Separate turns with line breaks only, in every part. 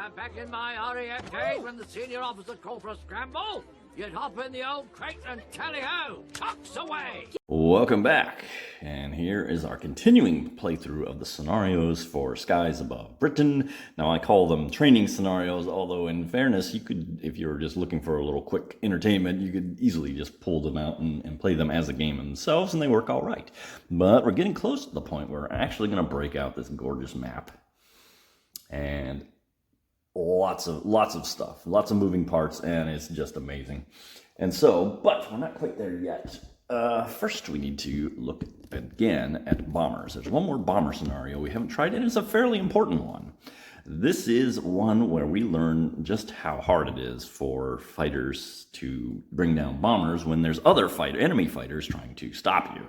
And back in my RAF days when the senior officer called for a scramble, you'd hop in the old crate and tally-ho, tucks away!
Welcome back, and here is our continuing playthrough of the scenarios for Skies Above Britain. Now I call them training scenarios, although in fairness, you could, if you were just looking for a little quick entertainment, you could easily just pull them out and play them as a game themselves, and they work all right. But we're getting close to the point where we're actually going to break out this gorgeous map. And lots of stuff, lots of moving parts, and it's just amazing. And so, but we're not quite there yet. First, we need to look again at bombers. There's one more bomber scenario we haven't tried, and it's a fairly important one. This is one where we learn just how hard it is for fighters to bring down bombers when there's other enemy fighters trying to stop you.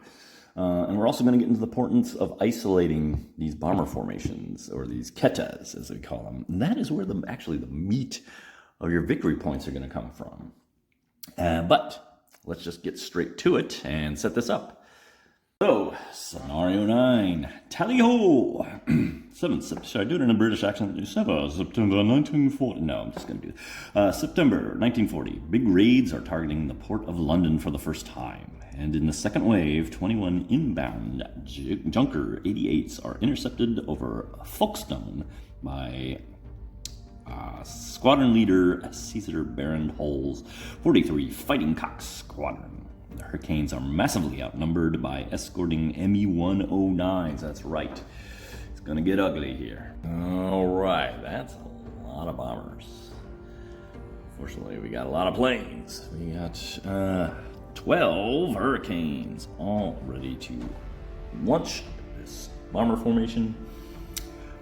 And we're also going to get into the importance of isolating these bomber formations, or these ketas, as we call them. And that is where actually the meat of your victory points are going to come from. But let's just get straight to it and set this up. So, Scenario 9, Tally-ho! 7th, should I do it in a British accent? September 1940. No, I'm just going to do it. September 1940. Big raids are targeting the port of London for the first time. And in the second wave, 21 inbound Junker 88s are intercepted over Folkestone by Squadron Leader Caesar Baron Hull's 43 Fighting Cocks Squadron. The Hurricanes are massively outnumbered by escorting ME-109s. That's right. It's going to get ugly here. All right, that's a lot of bombers. Fortunately, we got a lot of planes. We got 12 Hurricanes, all ready to launch this bomber formation.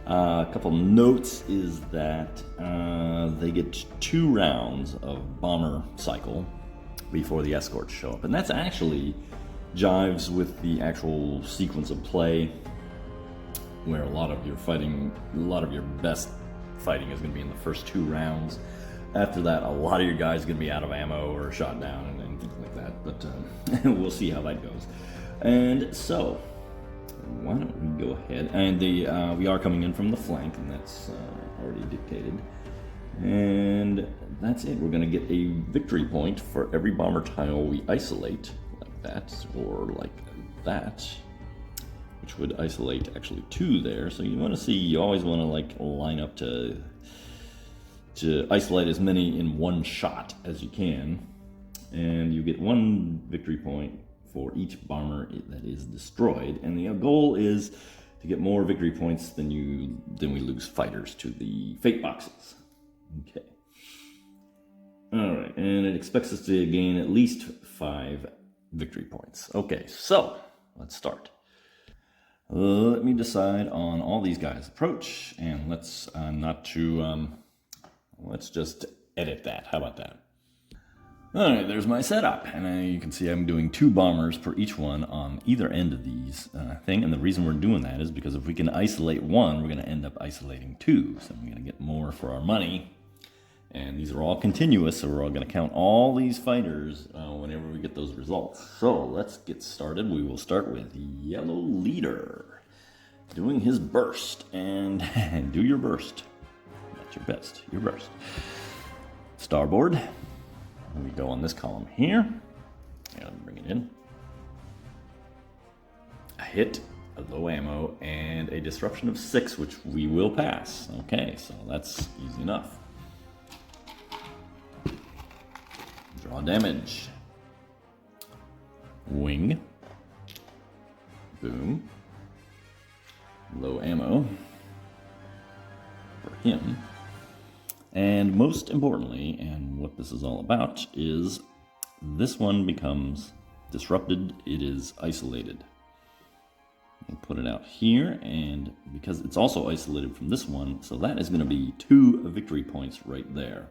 A couple notes is that they get 2 rounds of bomber cycle before the escorts show up. And that's actually jives with the actual sequence of play, where a lot of your best fighting is going to be in the first 2 rounds. After that, a lot of your guys are going to be out of ammo or shot down and things like that. But we'll see how that goes. And so, why don't we go ahead? And we are coming in from the flank, and that's already dictated. And that's it. We're going to get a victory point for every bomber tile we isolate, like that, or like that, which would isolate actually 2 there. So you want to see, you always want to like line up to isolate as many in one shot as you can. And you get 1 victory point for each bomber that is destroyed. And the goal is to get more victory points than we lose fighters to the fate boxes. Okay. All right, and it expects us to gain at least 5 victory points. Okay, so let's start. Let me decide on all these guys' approach, and let's just edit that. How about that? All right, there's my setup, and you can see I'm doing 2 bombers per each one on either end of these thing. And the reason we're doing that is because if we can isolate 1, we're going to end up isolating 2, so we're going to get more for our money. And these are all continuous, so we're all going to count all these fighters whenever we get those results. So let's get started. We will start with Yellow Leader doing his burst, and do your burst. That's your best, your burst. Starboard. We go on this column here, and bring it in. A hit, a low ammo, and a disruption of 6, which we will pass. Okay, so that's easy enough. Draw damage. Wing. Boom. Low ammo for him. And most importantly, and what this is all about, is this one becomes disrupted. It is isolated. I'll put it out here, and because it's also isolated from this one, so that is going to be 2 victory points right there.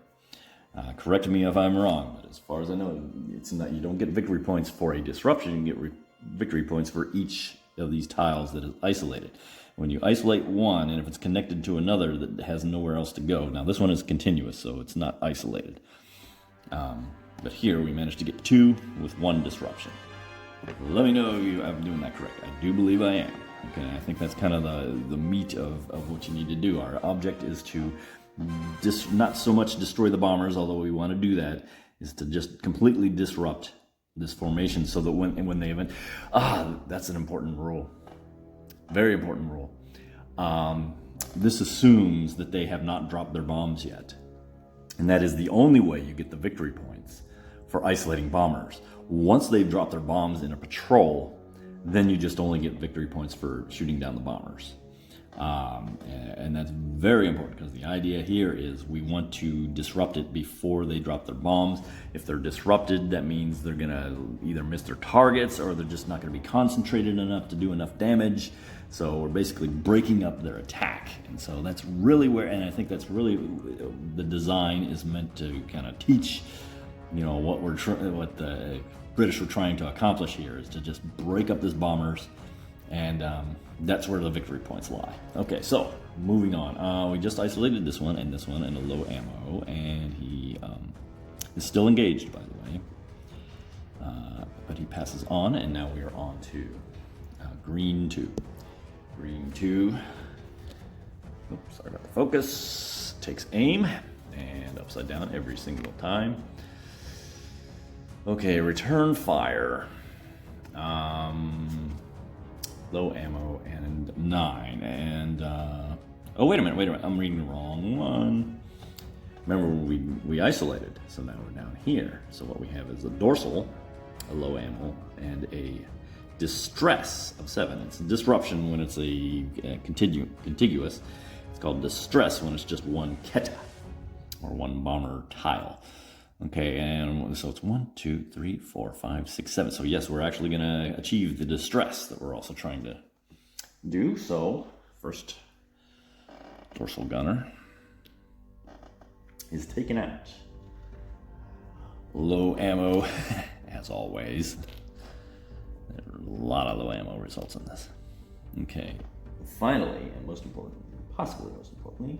Correct me if I'm wrong, but as far as I know, it's not. You don't get victory points for a disruption. You get victory points for each of these tiles that is isolated. When you isolate one, and if it's connected to another that has nowhere else to go. Now this one is continuous, so it's not isolated. But here we managed to get 2 with 1 disruption. Let me know if I'm doing that correct. I do believe I am. Okay, I think that's kind of the meat of what you need to do. Our object is to not so much destroy the bombers, although we want to do that, is to just completely disrupt this formation so that when they event, that's an important rule, very important rule. This assumes that they have not dropped their bombs yet, and that is the only way you get the victory points for isolating bombers. Once they've dropped their bombs in a patrol, then you just only get victory points for shooting down the bombers. And that's very important, because the idea here is we want to disrupt it before they drop their bombs. If they're disrupted, that means they're gonna either miss their targets, or they're just not gonna be concentrated enough to do enough damage. So we're basically breaking up their attack. And so that's really where, and I think that's really, the design is meant to kind of teach, what the British were trying to accomplish here, is to just break up these bombers. And that's where the victory points lie. Okay, so moving on. We just isolated this one and a low ammo, and he is still engaged, by the way. But he passes on, and now we are on to green 2. Green 2. Oops, sorry about the focus. Takes aim, and upside down every single time. Okay, return fire. Low ammo and 9, and oh, wait a minute, I'm reading the wrong one. Remember, we isolated, so now we're down here. So what we have is a dorsal, a low ammo, and a distress of 7. It's a disruption when it's a contiguous. It's called distress when it's just one keta, or one bomber tile. Okay, and so it's 1, 2, 3, 4, 5, 6, 7. So yes, we're actually going to achieve the distress that we're also trying to do. So first dorsal gunner is taken out. Low ammo, as always. There are a lot of low ammo results in this. Okay, finally, and most important, possibly most importantly,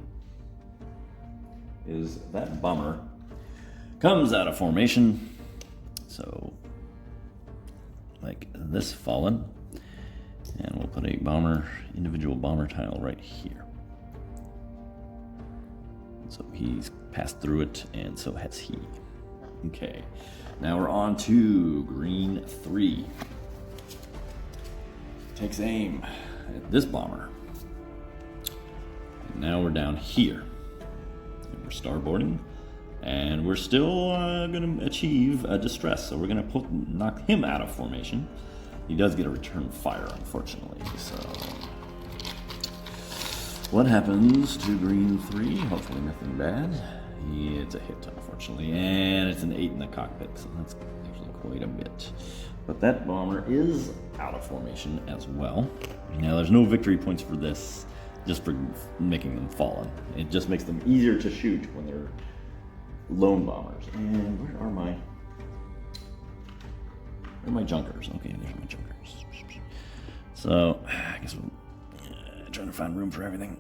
is that bomber comes out of formation, so like this fallen, and we'll put a individual bomber tile right here. So he's passed through it, and so has he. Okay, now we're on to green 3. Takes aim at this bomber. And now we're down here, and we're starboarding. And we're still going to achieve a distress, so we're going to knock him out of formation. He does get a return fire, unfortunately. So, what happens to green 3? Hopefully nothing bad. It's a hit, unfortunately, and it's an 8 in the cockpit, so that's actually quite a bit. But that bomber is out of formation as well. Now, there's no victory points for this, just for making them fallen. It just makes them easier to shoot when they're lone bombers. And where are my junkers? Okay, there's my junkers. So I guess we'll trying to find room for everything,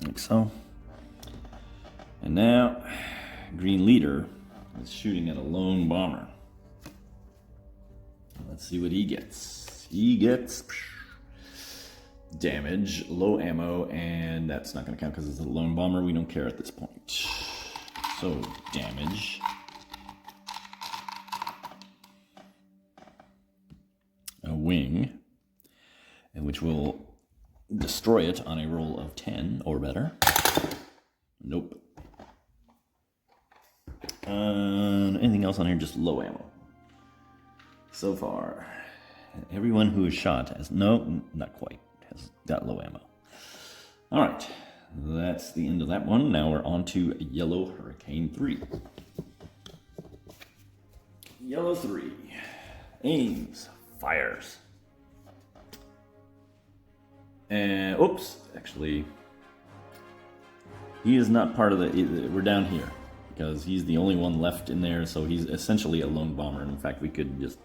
like so. And now green leader is shooting at a lone bomber. Let's see what he gets. He gets damage, low ammo, and that's not going to count because it's a lone bomber. We don't care at this point. So, damage. A wing, and which will destroy it on a roll of 10 or better. Nope. Anything else on here? Just low ammo. So far, everyone who is shot has, no, not quite, has got low ammo. All right. That's the end of that one. Now we're on to yellow hurricane 3. Yellow 3 aims, fires. And oops, actually, he is not part of the. We're down here because he's the only one left in there. So he's essentially a lone bomber. And in fact, we could just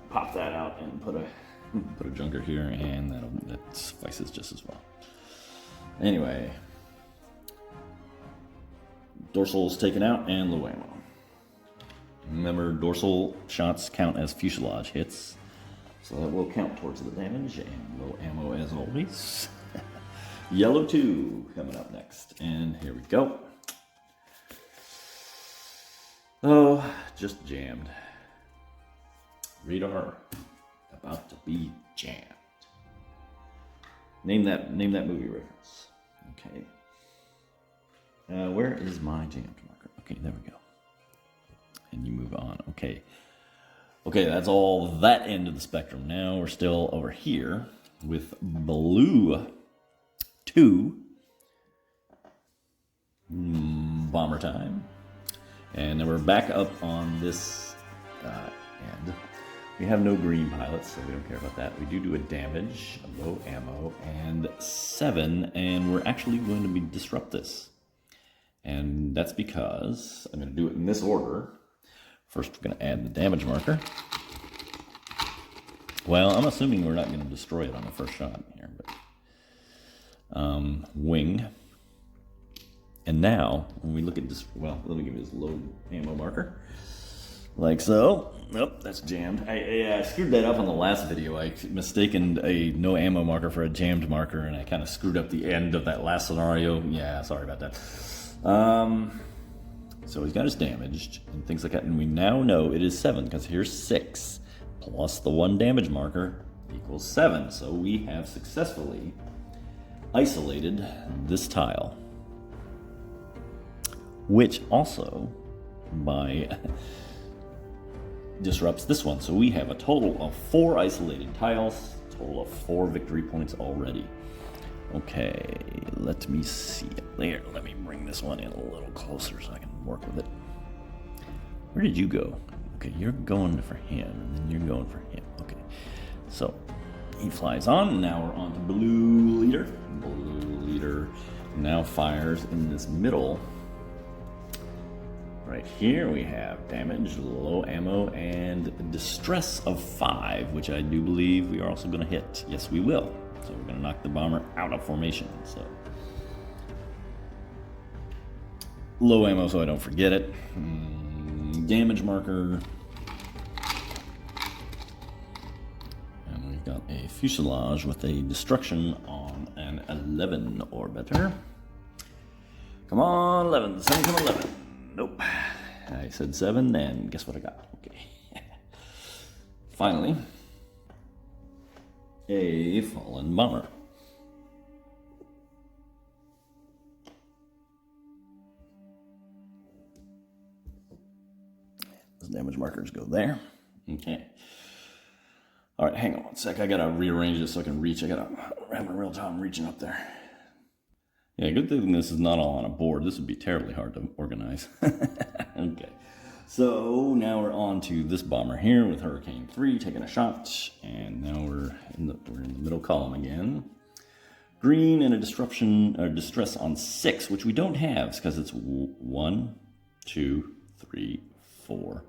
pop that out and put a junker here, and that suffices just as well. Anyway, dorsal's taken out and low ammo. Remember, dorsal shots count as fuselage hits, so that will count towards the damage, and low ammo as always. Yellow 2 coming up next. And here we go. Oh, just jammed. Radar about to be jammed. Name that movie reference. Okay. Where is my jammed marker? Okay, there we go. And you move on. Okay. Okay, that's all that end of the spectrum. Now we're still over here with blue 2. Bomber time. And then we're back up on this end. We have no green pilots, so we don't care about that. We do a damage, a low ammo, and 7, and we're actually going to disrupt this. And that's because I'm going to do it in this order. First, we're going to add the damage marker. Well, I'm assuming we're not going to destroy it on the first shot here, but wing. And now, when we look at this, well, let me give you this low ammo marker. Like so. Nope, that's jammed. I screwed that up on the last video. I mistaken a no ammo marker for a jammed marker, and I kind of screwed up the end of that last scenario. Yeah, sorry about that. So he's got us damaged and things like that, and we now know it is 7, because here's 6 plus the 1 damage marker equals 7. So we have successfully isolated this tile, which also disrupts this one. So we have a total of 4 isolated tiles, total of 4 victory points already. Okay, let me see it there. Let me bring this one in a little closer so I can work with it. Where did you go? Okay, you're going for him, and then you're going for him. Okay, so he flies on, and now we're on to blue leader. Blue leader now fires in this middle. Right here we have damage, low ammo, and distress of 5, which I do believe we are also going to hit. Yes, we will. So we're going to knock the bomber out of formation. So low ammo, so I don't forget it. Damage marker. And we've got a fuselage with a destruction on an 11 orbiter. Come on, 11. Send come 11. Nope. I said 7, and guess what I got? Okay. Finally, a fallen bomber. Those damage markers go there. Okay. All right, hang on one sec. I gotta rearrange this so I can reach. I gotta have a real time reaching up there. Yeah, good thing this is not all on a board. This would be terribly hard to organize. Okay, so now we're on to this bomber here with Hurricane 3 taking a shot, and now we're in the middle column again. Green and a disruption or distress on 6, which we don't have because it's 1, 2, 3, 4,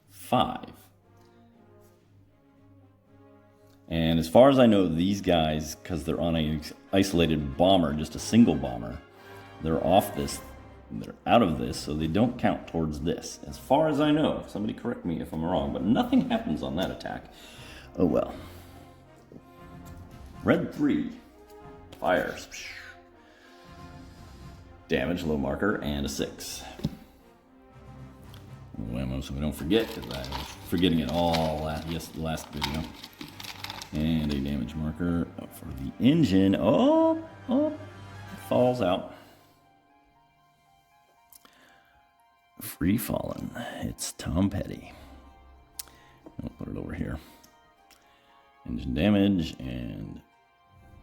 5. And as far as I know, these guys, because they're on a isolated bomber, just a single bomber, they're off this, they're out of this, so they don't count towards this. As far as I know, somebody correct me if I'm wrong, but nothing happens on that attack. Oh well. Red 3 fires. Damage, low marker, and a 6. Low ammo, so we don't forget, because I was forgetting it all last video. And a damage marker for the engine. Oh, falls out. Free fallen. It's Tom Petty. I'll put it over here. Engine damage, and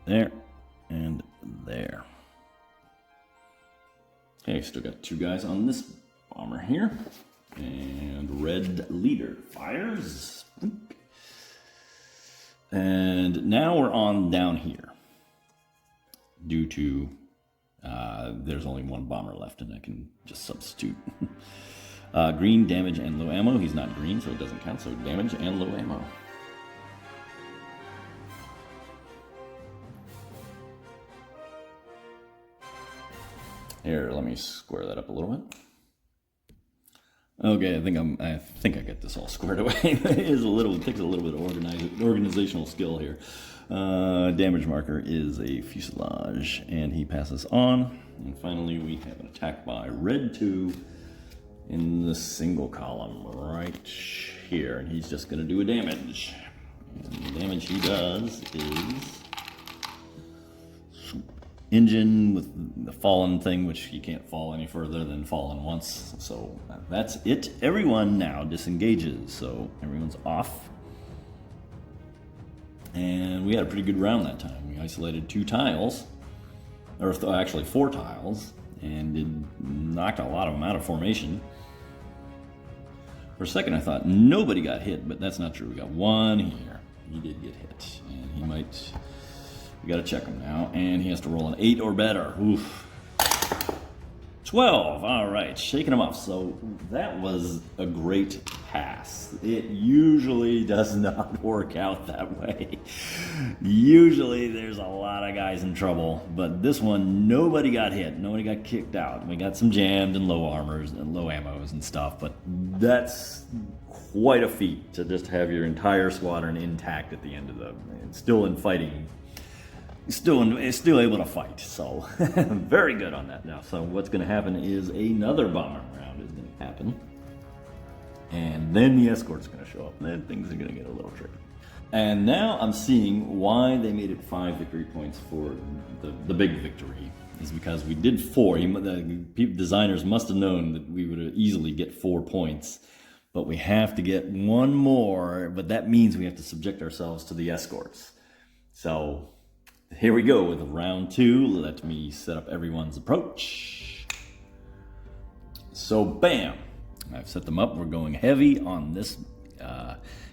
there, and there. Okay, still got 2 guys on this bomber here. And red leader fires. And now we're on down here. Due to there's only 1 bomber left, and I can just substitute. Green, damage, and low ammo. He's not green, so it doesn't count. So damage and low ammo. Here, let me square that up a little bit. Okay, I think I got this all squared away. It takes a little bit of organizational skill here. Damage marker is a fuselage, and he passes on. And finally, we have an attack by red 2 in the single column right here, and he's just going to do a damage. And the damage he does is engine with the fallen thing, which you can't fall any further than fallen once. So that's it. Everyone now disengages, so everyone's off. And we had a pretty good round that time. We isolated 2 tiles, or actually 4 tiles, and knocked a lot of them out of formation. For a second I thought nobody got hit, but that's not true. We got 1 here. He did get hit, and he might... We gotta check him now, and he has to roll an 8 or better. Oof. 12, all right, shaking him off. So that was a great pass. It usually does not work out that way. Usually there's a lot of guys in trouble, but this one, nobody got hit, nobody got kicked out. We got some jammed and low armors and low ammos and stuff, but that's quite a feat to just have your entire squadron intact at the end of the, still in fighting. Still able to fight, so very good on that now. So what's going to happen is another bomber round is going to happen, and then the escort's going to show up, and then things are going to get a little tricky. And now I'm seeing why they made it 5 victory points for the big victory, is because we did 4. The designers must have known that we would easily get 4 points, but we have to get 1 more, but that means we have to subject ourselves to the escorts. So here we go with round 2. Let me set up everyone's approach. So bam, I've set them up. We're going heavy on this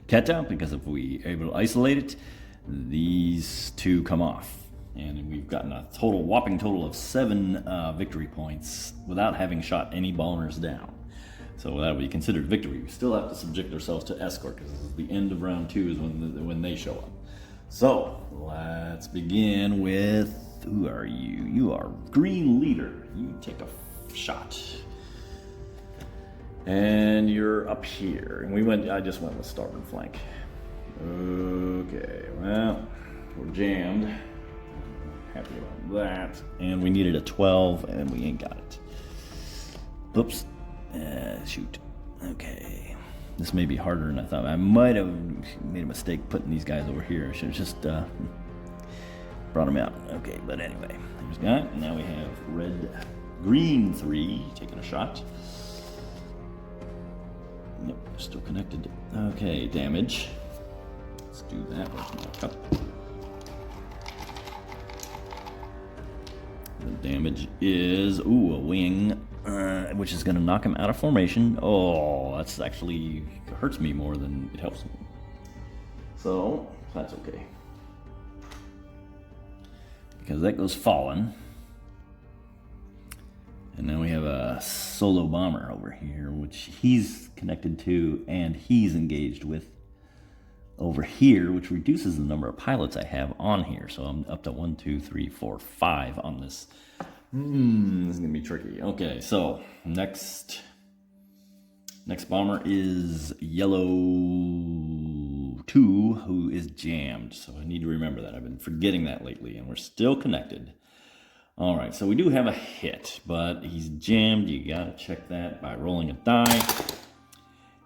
Keta, because if we are able to isolate it, these 2 come off. And we've gotten a whopping total of 7 victory points without having shot any bombers down. So that would be considered victory. We still have to subject ourselves to escort, because this is the end of round 2 is when they show up. So let's begin with, who are you? You are green leader. You take a shot. And you're up here. And I just went with starboard flank. Okay, well, we're jammed. Happy about that. And we needed a 12, and we ain't got it. Oops. Shoot. Okay. This may be harder than I thought. I might have made a mistake putting these guys over here. I should have just brought them out. Okay, but anyway, there's a guy. Now we have green 3 taking a shot. Yep, they're still connected. Okay, damage. Let's do that. Where's my cup? The damage is, a wing. Which is going to knock him out of formation. Oh, that's actually hurts me more than it helps me. So, that's okay. Because that goes fallen. And now we have a solo bomber over here, which he's connected to and he's engaged with over here, which reduces the number of pilots I have on here. So I'm up to 1, 2, 3, 4, 5 on this. This is gonna be tricky. Okay, so next bomber is yellow 2, who is jammed. So I need to remember that. I've been forgetting that lately, and we're still connected. All right, so we do have a hit, but he's jammed. You gotta check that by rolling a die.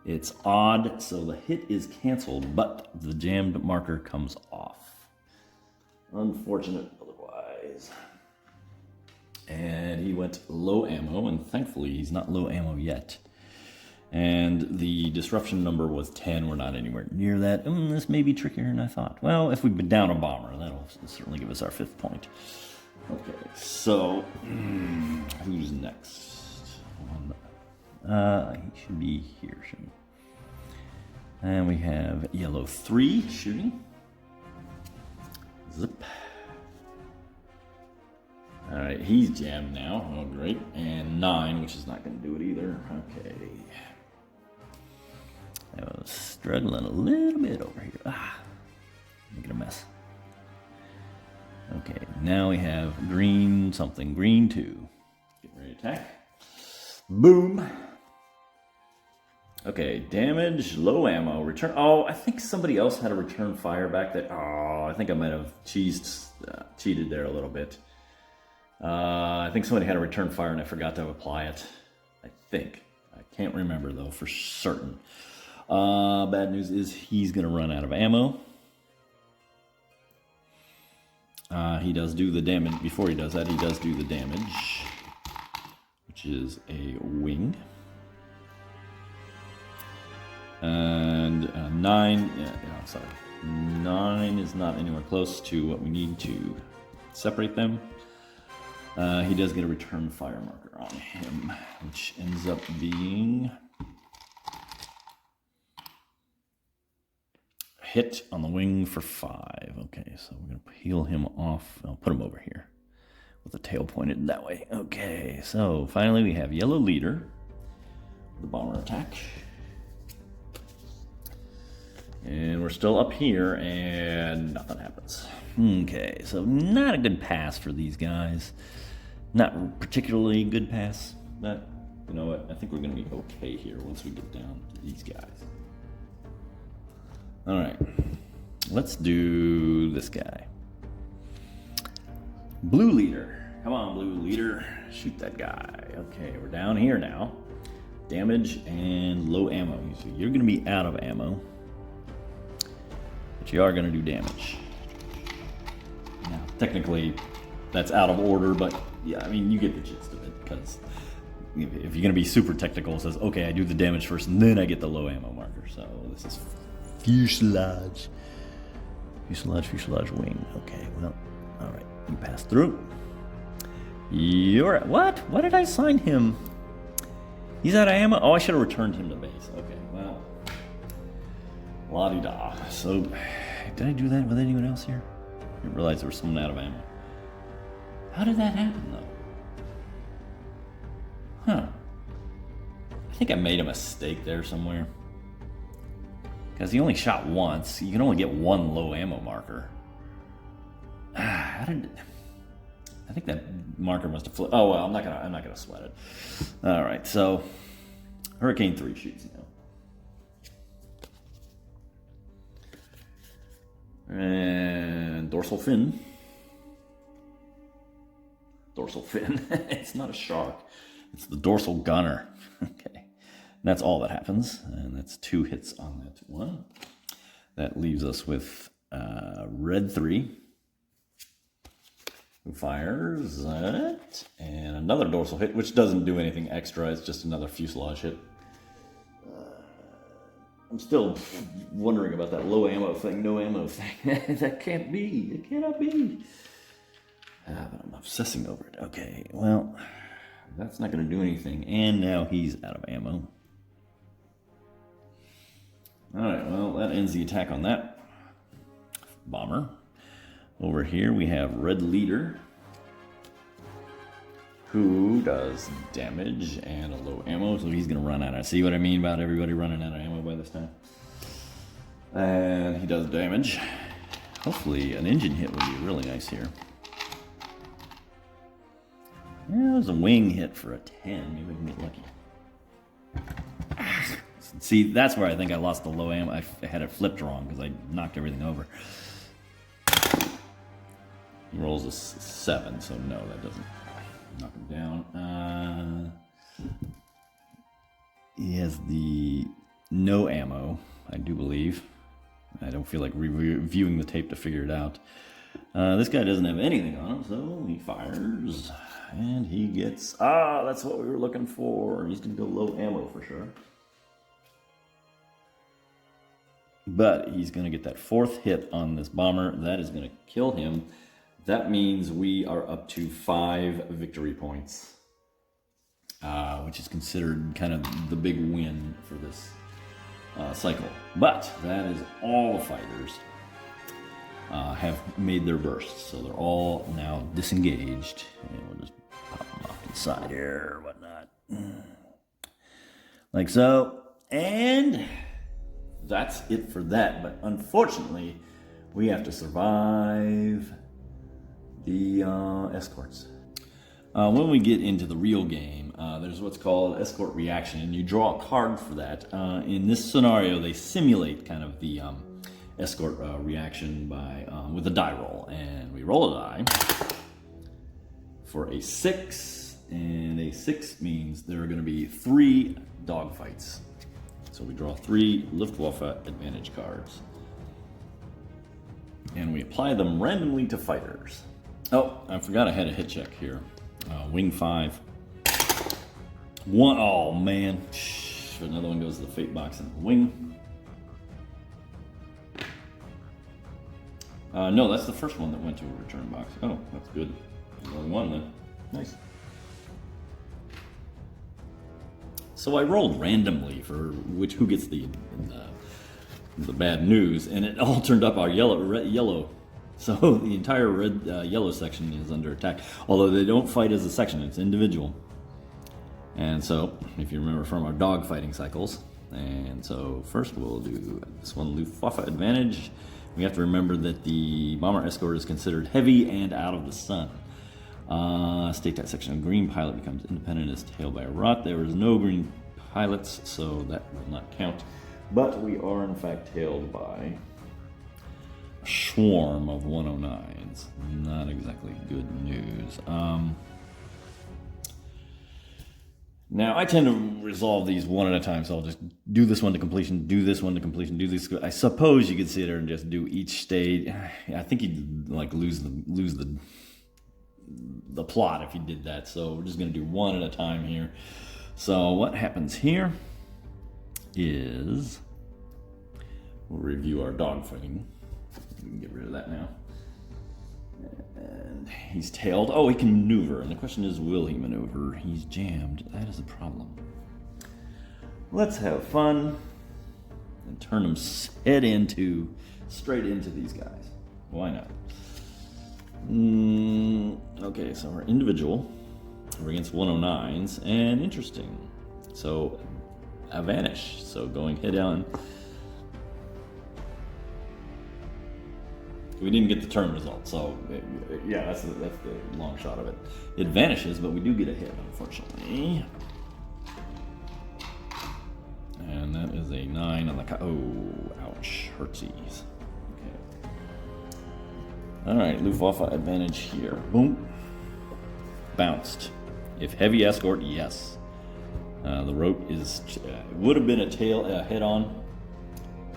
It's odd, so the hit is canceled, but the jammed marker comes off. Unfortunate otherwise. And he went low ammo, and thankfully he's not low ammo yet. And the disruption number was 10. We're not anywhere near that. This may be trickier than I thought. Well, if we've been down a bomber, that'll certainly give us our 5th point. Okay, so who's next? He should be here, shouldn't he? And we have yellow 3 shooting. Zip. All right, he's jammed now. Oh, great. And 9, which is not going to do it either. Okay. I was struggling a little bit over here. Making a mess. Okay, now we have green 2. Get ready to attack. Boom. Okay, damage, low ammo, return. Oh, I think somebody else had a return fire back there. Oh, I think I might have cheated there a little bit. I think somebody had a return fire and I forgot to apply it. I think. I can't remember though for certain. Bad news is he's going to run out of ammo. He does do the damage. Before he does that, he does do the damage, which is a wing. And 9, sorry. 9 is not anywhere close to what we need to separate them. He does get a return fire marker on him, which ends up being hit on the wing for 5. Okay, so we're going to peel him off. I'll put him over here with the tail pointed that way. Okay, so finally we have yellow leader, the bomber attack. And we're still up here, and nothing happens. Okay, so not a good pass for these guys. Not particularly good pass, but you know what? I think we're going to be okay here once we get down to these guys. All right, let's do this guy. Blue leader. Come on, blue leader. Shoot that guy. Okay, we're down here now. Damage and low ammo. So you're going to be out of ammo. But you are going to do damage. Now, technically, that's out of order, but yeah, I mean, you get the gist of it, because if you're going to be super technical, it says, okay, I do the damage first, and then I get the low ammo marker. So this is fuselage. Fuselage wing. Okay, well, all right, you pass through. You're, what? Why did I sign him? He's out of ammo? Oh, I should have returned him to base. Okay, well. La-di-da. So, did I do that with anyone else here? I didn't realize there was someone out of ammo. How did that happen, though? Huh. I think I made a mistake there somewhere. Because he only shot once. You can only get one low ammo marker. How did... I think that marker must have flipped. Oh, well, I'm not gonna sweat it. All right, so Hurricane 3 shoots now. And dorsal fin. Dorsal fin. It's not a shark. It's the dorsal gunner. Okay. And that's all that happens. And that's 2 hits on that one. That leaves us with red 3. Who fires that. And another dorsal hit, which doesn't do anything extra. It's just another fuselage hit. I'm still wondering about that low ammo thing, no ammo thing. That can't be. It cannot be. But I'm obsessing over it. Okay, well, that's not going to do anything. And now he's out of ammo. All right, well, that ends the attack on that bomber. Over here we have red leader, who does damage and a low ammo, so he's going to run out. I see what I mean about everybody running out of ammo by this time. And he does damage. Hopefully an engine hit would be really nice here. Yeah, there's a wing hit for a 10. Maybe we can get lucky. See, that's where I think I lost the low ammo. I had it flipped wrong because I knocked everything over. He rolls a 7, so no, that doesn't knock him down. He has the no ammo, I do believe. I don't feel like reviewing the tape to figure it out. This guy doesn't have anything on him, so he fires. And he gets... that's what we were looking for. He's going to go low ammo for sure. But he's going to get that 4th hit on this bomber. That is going to kill him. That means we are up to 5 victory points, which is considered kind of the big win for this cycle. But that is all the fighters have made their bursts, so they're all now disengaged. And we'll just pop them off to the side here or whatnot. Like so. And that's it for that. But unfortunately, we have to survive the escorts. When we get into the real game, there's what's called escort reaction, and you draw a card for that. In this scenario, they simulate kind of the escort reaction by with a die roll, and we roll a die for a 6, and a 6 means there are going to be 3 dogfights. So we draw 3 Luftwaffe advantage cards, and we apply them randomly to fighters. Oh, I forgot I had a hit check here. Wing 5. 1. Oh man, another one goes to the fate box in the wing. No, that's the first one that went to a return box. Oh, that's good. There's only one then. Nice. So I rolled randomly for who gets the bad news, and it all turned up our yellow. So the entire red yellow section is under attack. Although they don't fight as a section, it's individual. And so, if you remember from our dog fighting cycles, and so first we'll do this one, Luftwaffe advantage. We have to remember that the bomber escort is considered heavy and out of the sun. State that section of green pilot becomes independent as tailed by a rot. There is no green pilots, so that will not count. But we are in fact tailed by a swarm of 109s. Not exactly good news. Now, I tend to resolve these one at a time, so I'll just do this one to completion, do this one to completion, do this. I suppose you could sit there and just do each stage. I think you'd like lose the plot if you did that, so we're just going to do one at a time here. So what happens here is we'll review our dogfighting. We can get rid of that now. And he's tailed. Oh, he can maneuver. And the question is, will he maneuver? He's jammed. That is a problem. Let's have fun and turn him straight into these guys. Why not? Okay, so we're individual. We're against 109s. And interesting. So, I vanish. So going head on. We didn't get the turn result, so yeah, that's the long shot of it. It vanishes, but we do get a hit, unfortunately. And that is a 9 on the oh, ouch, hurtsies. Okay. All right, Luftwaffe advantage here. Boom. Bounced. If heavy escort, yes. The rope is would have been a head-on.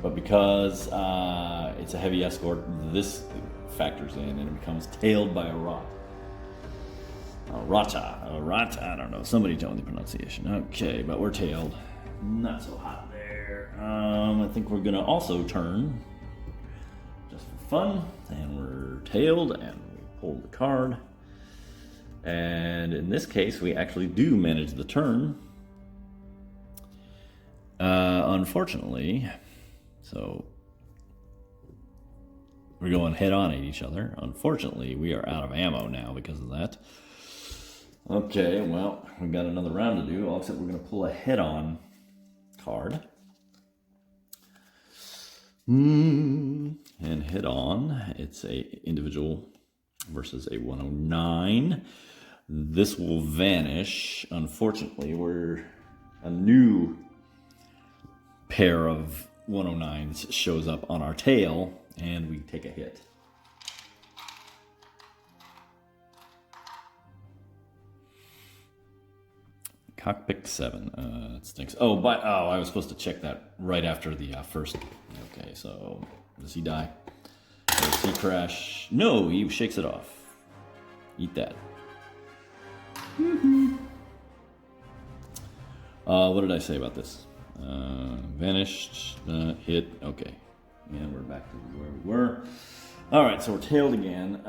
But because it's a heavy escort, this factors in and it becomes tailed by a rot. A rata, I don't know. Somebody tell me the pronunciation. Okay, but we're tailed. Not so hot there. I think we're gonna also turn, just for fun, and we're tailed, and we pull the card. And in this case, we actually do manage the turn. Unfortunately. So we're going head on at each other. Unfortunately, we are out of ammo now because of that. Okay, well, we've got another round to do, except we're going to pull a head on card. And head on, it's a individual versus a 109. This will vanish. Unfortunately, we're a new pair of 109s shows up on our tail, and we take a hit. Cockpit 7. It stinks. I was supposed to check that right after the first. Okay, so does he die? Does he crash? No, he shakes it off. Eat that. What did I say about this? Vanished, hit, okay. And we're back to where we were. Alright, so we're tailed again.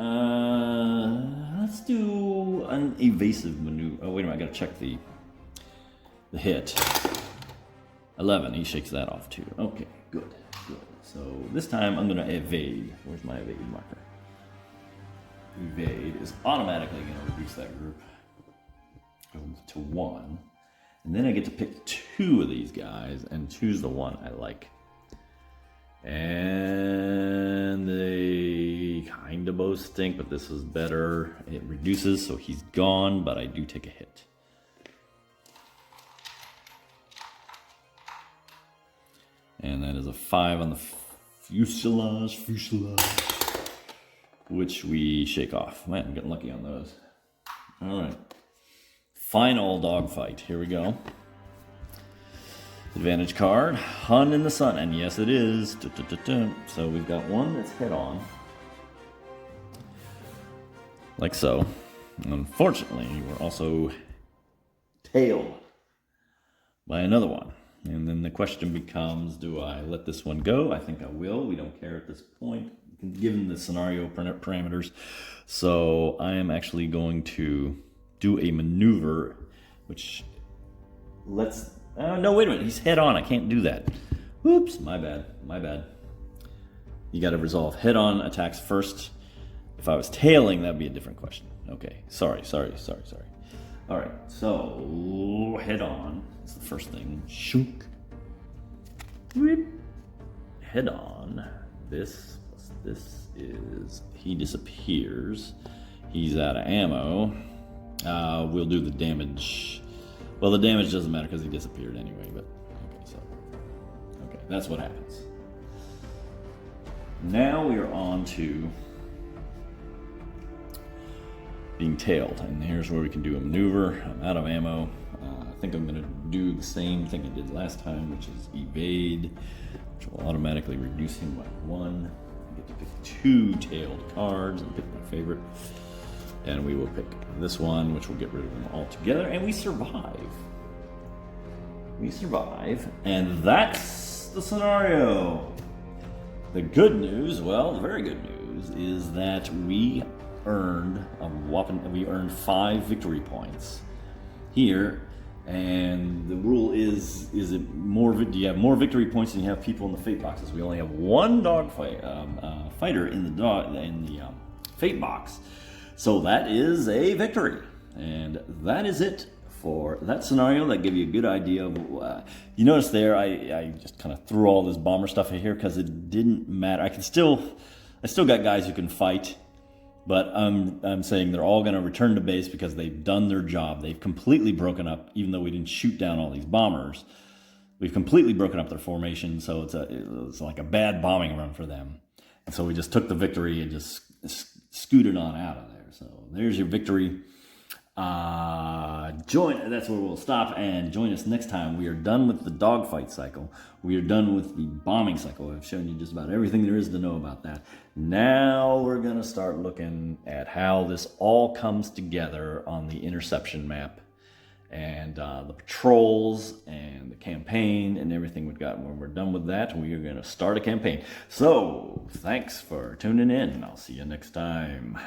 Let's do an evasive maneuver. Oh, wait a minute, I gotta check the hit. 11, he shakes that off too. Okay, good. So this time I'm gonna evade. Where's my evade marker? Evade is automatically gonna reduce that group to 1. And then I get to pick 2 of these guys and choose the one I like. And they kind of both stink, but this is better. It reduces, so he's gone, but I do take a hit. And that is a 5 on the fuselage, which we shake off. Man, I'm getting lucky on those. All right. Final dogfight. Here we go. Advantage card, Hun in the Sun. And yes, it is. So we've got one that's head on. Like so. Unfortunately, we're also tailed by another one. And then the question becomes, do I let this one go? I think I will. We don't care at this point, given the scenario parameters. So I am actually going to do a maneuver, which lets... no, wait a minute. He's head on. I can't do that. Oops, my bad. You got to resolve head-on attacks first. If I was tailing, that'd be a different question. Okay, sorry. All right, so head-on is the first thing. Shunk. Whip. Head-on. This is... He disappears. He's out of ammo. We'll do the damage. Well, the damage doesn't matter because he disappeared anyway, but okay, that's what happens. Now we are on to being tailed, and here's where we can do a maneuver. I'm out of ammo. I think I'm going to do the same thing I did last time, which is evade, which will automatically reduce him by 1. I get to pick 2 tailed cards and pick my favorite. And we will pick this one, which will get rid of them all together, and we survive. We survive, and that's the scenario. The good news, well, the very good news, is that we earned 5 victory points here, and the rule is it more? Do you have more victory points than you have people in the fate boxes? We only have one fighter in the fate box. So that is a victory, and that is it for that scenario. That give you a good idea of, you notice there, I just kind of threw all this bomber stuff in here because it didn't matter. I still got guys who can fight, but I'm saying they're all going to return to base because they've done their job. They've completely broken up, even though we didn't shoot down all these bombers. We've completely broken up their formation, so it's like a bad bombing run for them. And so we just took the victory and just scooted on out of there. So there's your victory. That's where we'll stop, and join us next time. We are done with the dogfight cycle. We are done with the bombing cycle. I've shown you just about everything there is to know about that. Now we're going to start looking at how this all comes together on the interception map, and the patrols and the campaign and everything we've got. When we're done with that, we are going to start a campaign. So thanks for tuning in. I'll see you next time.